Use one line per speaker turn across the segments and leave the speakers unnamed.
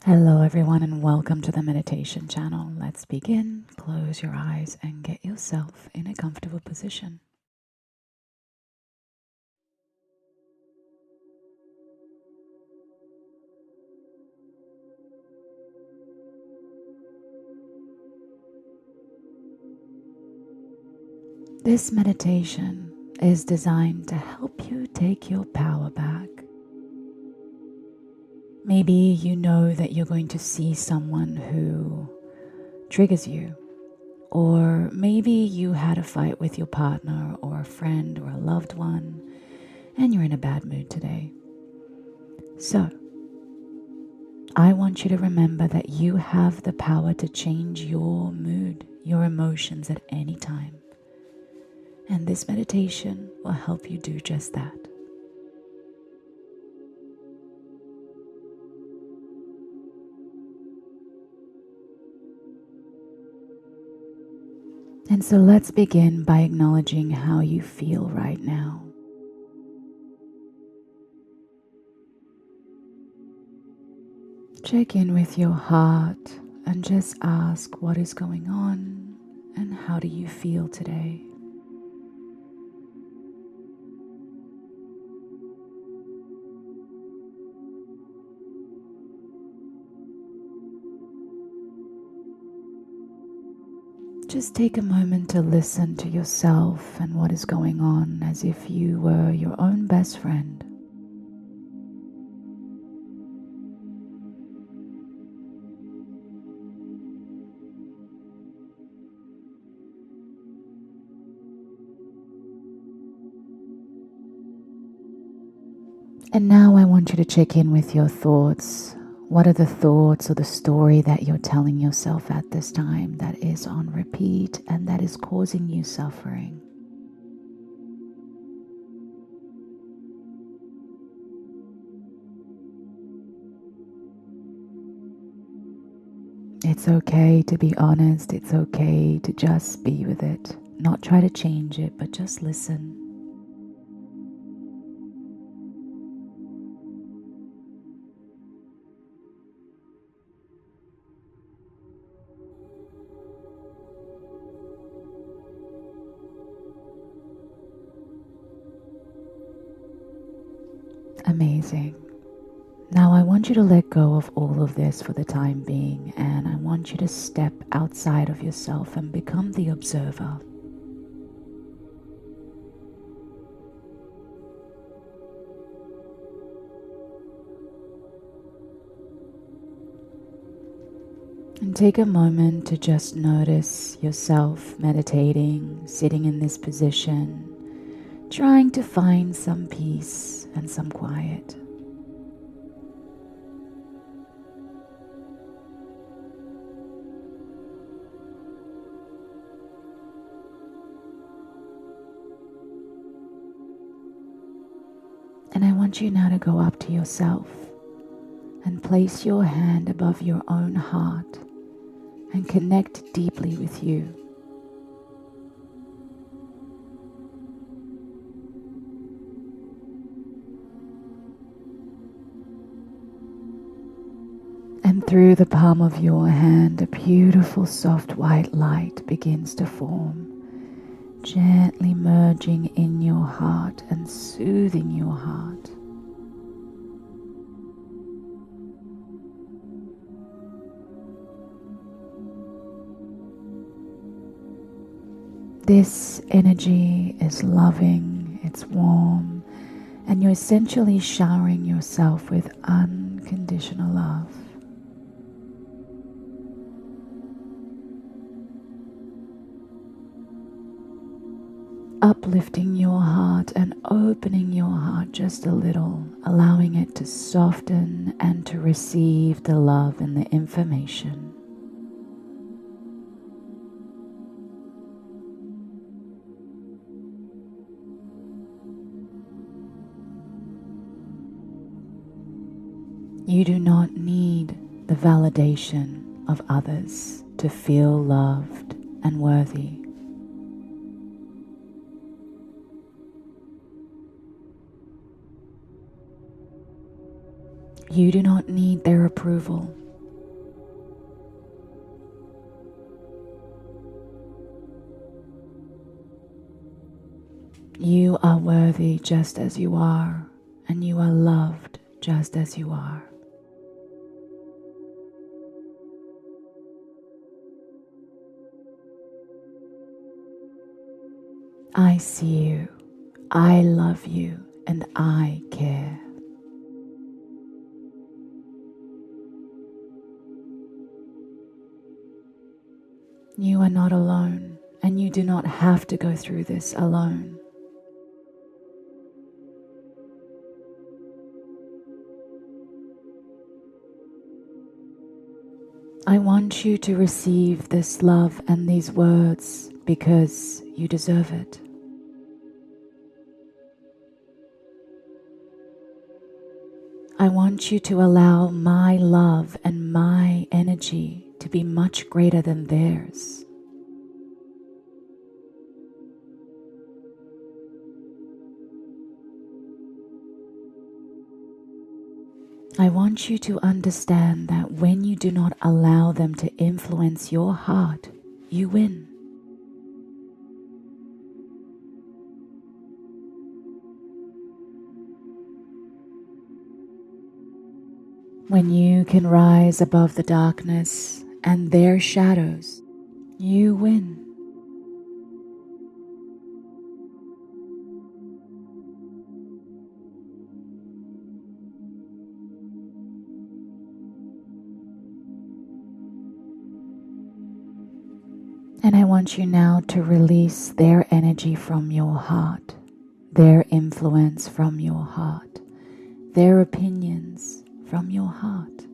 Hello everyone and welcome to the meditation channel. Let's begin. Close your eyes and get yourself in a comfortable position. This meditation is designed to help you take your power back. Maybe you know that you're going to see someone who triggers you, or maybe you had a fight with your partner or a friend or a loved one and you're in a bad mood today. So, I want you to remember that you have the power to change your mood, your emotions at any time. And this meditation will help you do just that. And so let's begin by acknowledging how you feel right now. Check in with your heart and just ask what is going on and how do you feel today. Just take a moment to listen to yourself and what is going on as if you were your own best friend. And now I want you to check in with your thoughts. What are the thoughts or the story that you're telling yourself at this time that is on repeat and that is causing you suffering? It's okay to be honest. It's okay to just be with it. Not try to change it, but just listen. Amazing. Now I want you to let go of all of this for the time being, and I want you to step outside of yourself and become the observer. And take a moment to just notice yourself meditating, sitting in this position, trying to find some peace and some quiet. And I want you now to go up to yourself and place your hand above your own heart and connect deeply with you. And through the palm of your hand, a beautiful soft white light begins to form, gently merging in your heart and soothing your heart. This energy is loving, it's warm, and you're essentially showering yourself with unconditional love. Uplifting your heart and opening your heart just a little, allowing it to soften and to receive the love and the information. You do not need the validation of others to feel loved and worthy. You do not need their approval You are worthy just as you are, and you are loved just as you are. I see you, I love you, and I care. You are not alone, and you do not have to go through this alone. I want you to receive this love and these words because you deserve it. I want you to allow my love and my energy to be much greater than theirs. I want you to understand that when you do not allow them to influence your heart, you win. When you can rise above the darkness and their shadows, you win. And I want you now to release their energy from your heart, their influence from your heart, their opinions from your heart.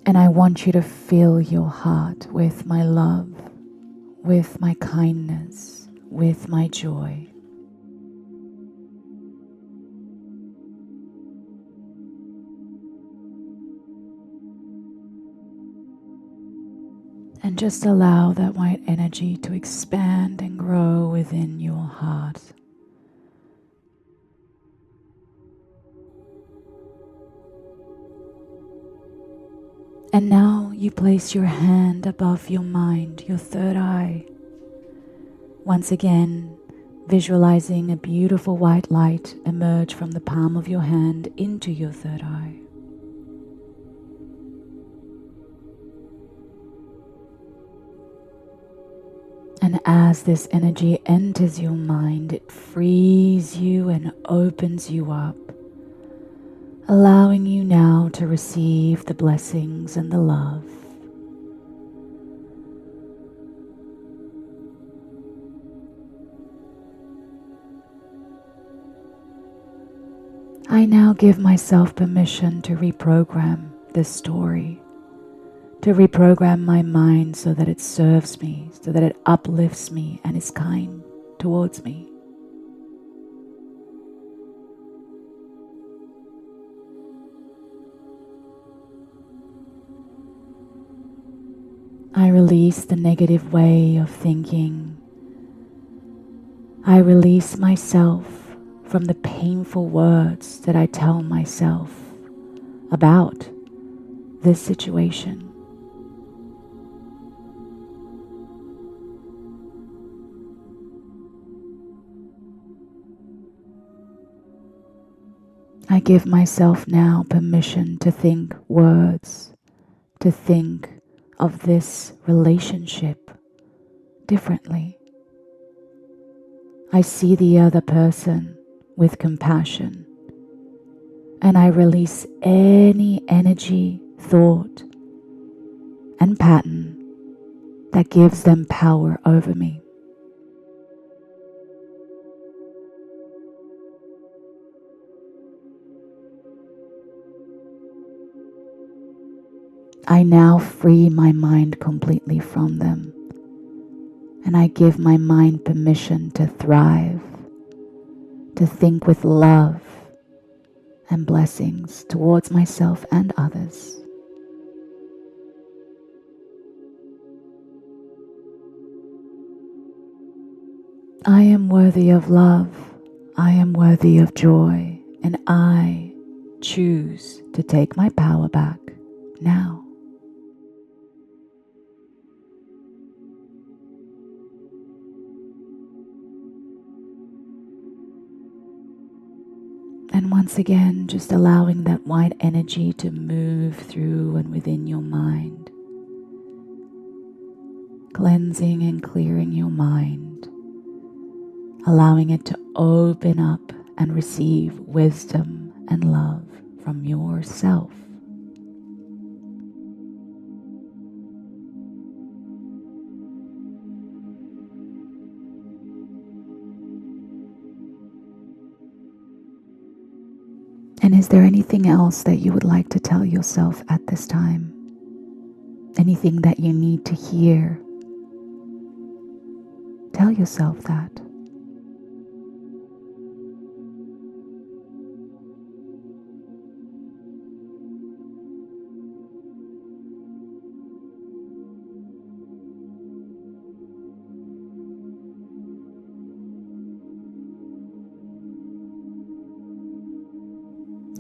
And I want you to fill your heart with my love, with my kindness, with my joy. And just allow that white energy to expand and grow within your heart. And now you place your hand above your mind, your third eye. Once again, visualizing a beautiful white light emerge from the palm of your hand into your third eye. And as this energy enters your mind, it frees you and opens you up, allowing you now to receive the blessings and the love. I now give myself permission to reprogram this story, to reprogram my mind so that it serves me, so that it uplifts me and is kind towards me. I release the negative way of thinking. I release myself from the painful words that I tell myself about this situation. I give myself now permission to think words, to think of this relationship differently. I see the other person with compassion, and I release any energy, thought, and pattern that gives them power over me. I now free my mind completely from them, and I give my mind permission to thrive, to think with love and blessings towards myself and others. I am worthy of love, I am worthy of joy, and I choose to take my power back now. And once again, just allowing that white energy to move through and within your mind, cleansing and clearing your mind, allowing it to open up and receive wisdom and love from yourself. And is there anything else that you would like to tell yourself at this time? Anything that you need to hear? Tell yourself that.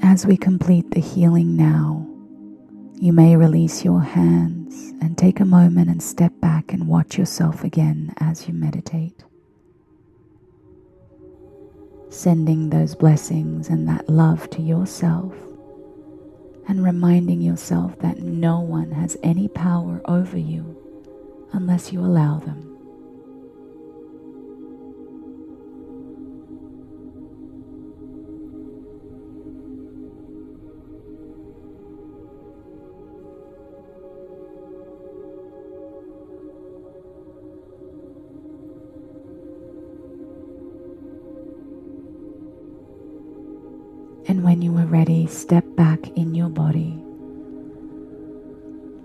As we complete the healing now, you may release your hands and take a moment and step back and watch yourself again as you meditate. Sending those blessings and that love to yourself and reminding yourself that no one has any power over you unless you allow them. And when you are ready, step back in your body,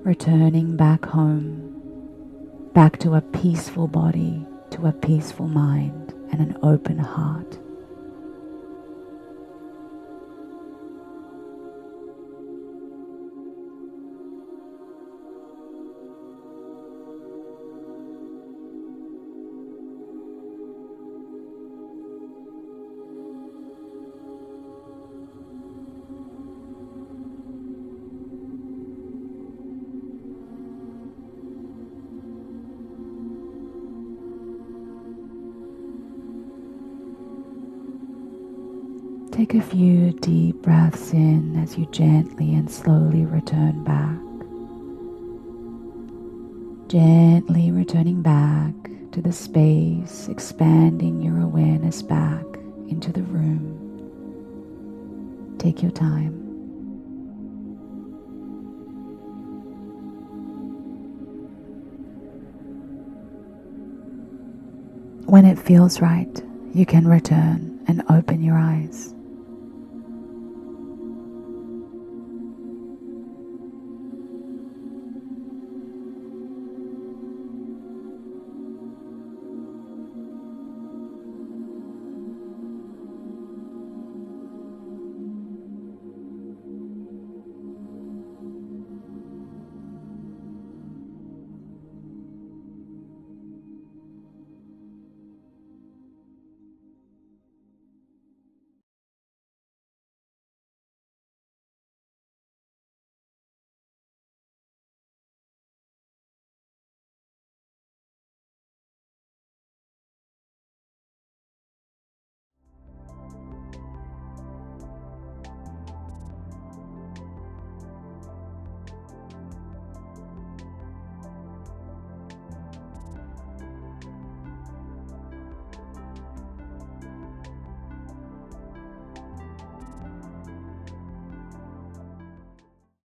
returning back home, back to a peaceful body, to a peaceful mind, and an open heart. Take a few deep breaths in as you gently and slowly return back. Gently returning back to the space, expanding your awareness back into the room. Take your time. When it feels right, you can return and open your eyes.